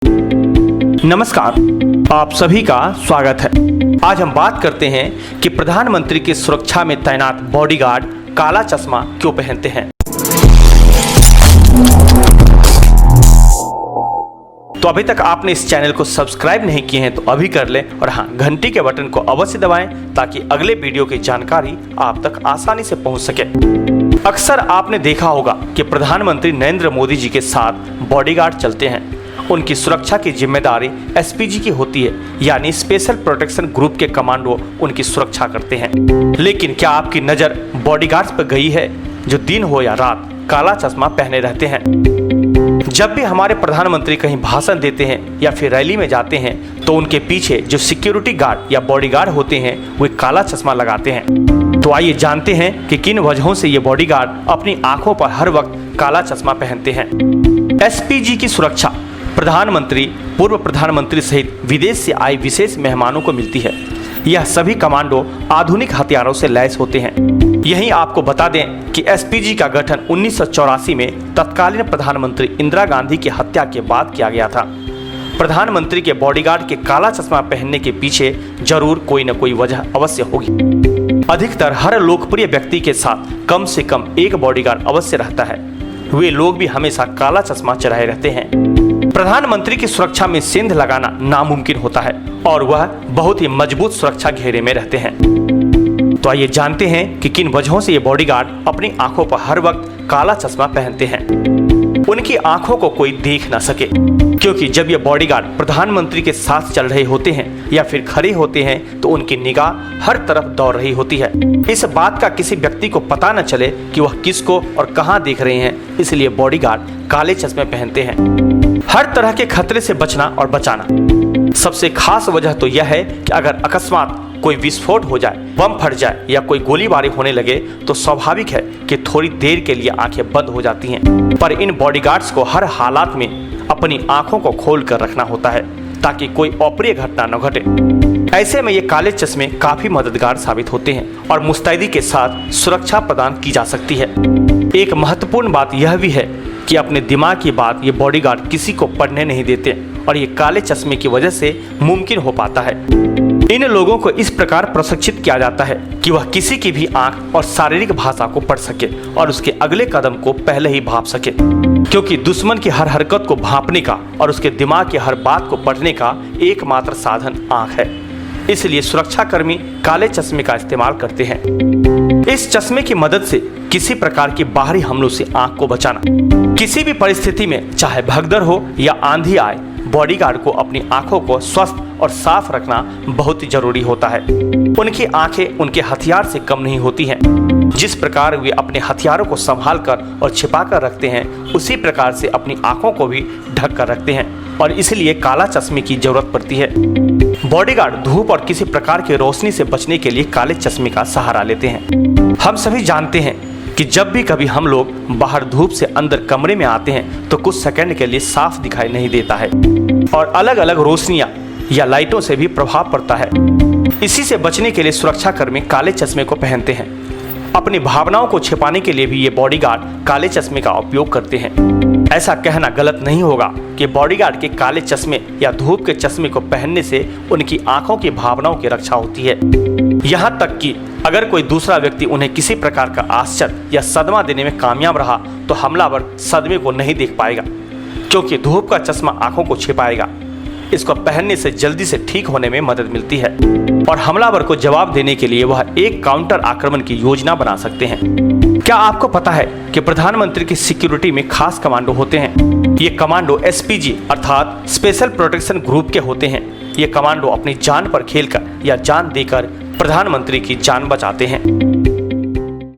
नमस्कार, आप सभी का स्वागत है। आज हम बात करते हैं कि प्रधानमंत्री की सुरक्षा में तैनात बॉडीगार्ड काला चश्मा क्यों पहनते हैं। तो अभी तक आपने इस चैनल को सब्सक्राइब नहीं किए हैं तो अभी कर लें और हाँ, घंटी के बटन को अवश्य दबाएं ताकि अगले वीडियो की जानकारी आप तक आसानी से पहुंच सके। अक्सर आपने देखा होगा कि प्रधानमंत्री नरेंद्र मोदी जी के साथ बॉडीगार्ड चलते हैं। उनकी सुरक्षा की जिम्मेदारी एसपीजी की होती है, यानी स्पेशल प्रोटेक्शन ग्रुप के कमांडो उनकी सुरक्षा करते हैं। लेकिन क्या आपकी नज़र बॉडीगार्ड्स पर गई है जो दिन हो या रात काला चश्मा पहने रहते हैं? जब भी हमारे प्रधानमंत्री कहीं भाषण देते हैं या फिर रैली में जाते हैं तो उनके पीछे जो सिक्योरिटी गार्ड या बॉडीगार्ड होते हैं वे काला चश्मा लगाते हैं। तो आइए जानते हैं कि किन वजहों से ये बॉडीगार्ड अपनी आंखों पर हर वक्त काला चश्मा पहनते हैं। एसपीजी की सुरक्षा प्रधानमंत्री, पूर्व प्रधानमंत्री सहित विदेश से आए विशेष मेहमानों को मिलती है। यह सभी कमांडो आधुनिक हथियारों से लैस होते हैं। यहीं आपको बता दें कि एसपीजी का गठन 1984 में तत्कालीन प्रधानमंत्री इंदिरा गांधी की हत्या के बाद किया गया था। प्रधानमंत्री के बॉडीगार्ड के काला चश्मा पहनने के पीछे जरूर कोई न कोई वजह अवश्य होगी। अधिकतर हर लोकप्रिय व्यक्ति के साथ कम से कम एक बॉडीगार्ड अवश्य रहता है। वे लोग भी हमेशा काला चश्मा चढ़ाए रहते हैं। प्रधानमंत्री की सुरक्षा में सेंध लगाना नामुमकिन होता है और वह बहुत ही मजबूत सुरक्षा घेरे में रहते हैं। तो आइए जानते हैं कि किन वजहों से ये बॉडीगार्ड अपनी आंखों पर हर वक्त काला चश्मा पहनते हैं। उनकी आंखों को कोई देख ना सके, क्योंकि जब ये बॉडीगार्ड प्रधानमंत्री के साथ चल रहे होते हैं या फिर खड़े होते हैं तो उनकी निगाह हर तरफ दौड़ रही होती है। इस बात का किसी व्यक्ति को पता न चले कि वह किसको और कहां देख रहे हैं, इसलिए बॉडीगार्ड काले चश्मे पहनते हैं। हर तरह के खतरे से बचना और बचाना। सबसे खास वजह तो यह है कि अगर अकस्मात कोई विस्फोट हो जाए, बम फट जाए या कोई गोलीबारी होने लगे तो स्वाभाविक है कि थोड़ी देर के लिए आंखें बंद हो जाती हैं। पर इन बॉडीगार्ड्स को हर हालात में अपनी आंखों को खोल कर रखना होता है ताकि कोई अप्रिय घटना न घटे। ऐसे में ये काले चश्मे काफी मददगार साबित होते हैं और मुस्तैदी के साथ सुरक्षा प्रदान की जा सकती है। एक महत्वपूर्ण बात यह भी है कि अपने दिमाग की बात ये बॉडीगार्ड किसी को पढ़ने नहीं देते और ये काले चश्मे की वजह से मुमकिन हो पाता है। इन लोगों को इस प्रकार प्रशिक्षित किया जाता है कि वह किसी की भी आंख और शारीरिक भाषा को पढ़ सके और उसके अगले कदम को पहले ही भांप सके, क्योंकि दुश्मन की हर हरकत को भांपने का और उसके दिमाग की हर बात को पढ़ने का एकमात्र साधन आंख है। इसलिए सुरक्षाकर्मी काले चश्मे का इस्तेमाल करते हैं। इस चश्मे की मदद से किसी प्रकार के बाहरी हमलों से आंख को बचाना। किसी भी परिस्थिति में, चाहे भगदड़ हो या आंधी आए, बॉडीगार्ड को अपनी आंखों को स्वस्थ और साफ रखना बहुत ही जरूरी होता है। उनकी आंखें उनके हथियार से कम नहीं होती हैं। जिस प्रकार वे अपने हथियारों को संभाल कर और छिपा कर रखते हैं, उसी प्रकार से अपनी आंखों को भी ढक कर रखते हैं और इसलिए काला चश्मे की जरूरत पड़ती है। बॉडीगार्ड धूप और किसी प्रकार की रोशनी से बचने के लिए काले चश्मे का सहारा लेते हैं। हम सभी जानते हैं कि जब भी कभी हम लोग बाहर धूप से अंदर कमरे में आते हैं तो कुछ सेकंड के लिए साफ दिखाई नहीं देता है और अलग अलग रोशनियां या लाइटों से भी प्रभाव पड़ता है। इसी से बचने के लिए सुरक्षाकर्मी काले चश्मे को पहनते हैं। अपनी भावनाओं को छिपाने के लिए भी ये बॉडीगार्ड काले चश्मे का उपयोग करते हैं। ऐसा कहना गलत नहीं होगा कि बॉडीगार्ड के काले चश्मे या धूप के चश्मे को पहनने से उनकी आंखों की भावनाओं की रक्षा होती है। यहाँ तक कि अगर कोई दूसरा व्यक्ति उन्हें किसी प्रकार का आश्चर्य या सदमा देने में कामयाब रहा तो हमलावर सदमे को नहीं देख पाएगा, क्योंकि धूप का चश्मा आंखों को छिपाएगा। इसको पहनने से जल्दी से ठीक होने में मदद मिलती है और हमलावर को जवाब देने के लिए वह एक काउंटर आक्रमण की योजना बना सकते हैं। क्या आपको पता है कि प्रधानमंत्री की सिक्योरिटी में खास कमांडो होते हैं? ये कमांडो एसपीजी अर्थात स्पेशल प्रोटेक्शन ग्रुप के होते हैं। ये कमांडो अपनी जान पर खेलकर या जान देकर प्रधानमंत्री की जान बचाते हैं।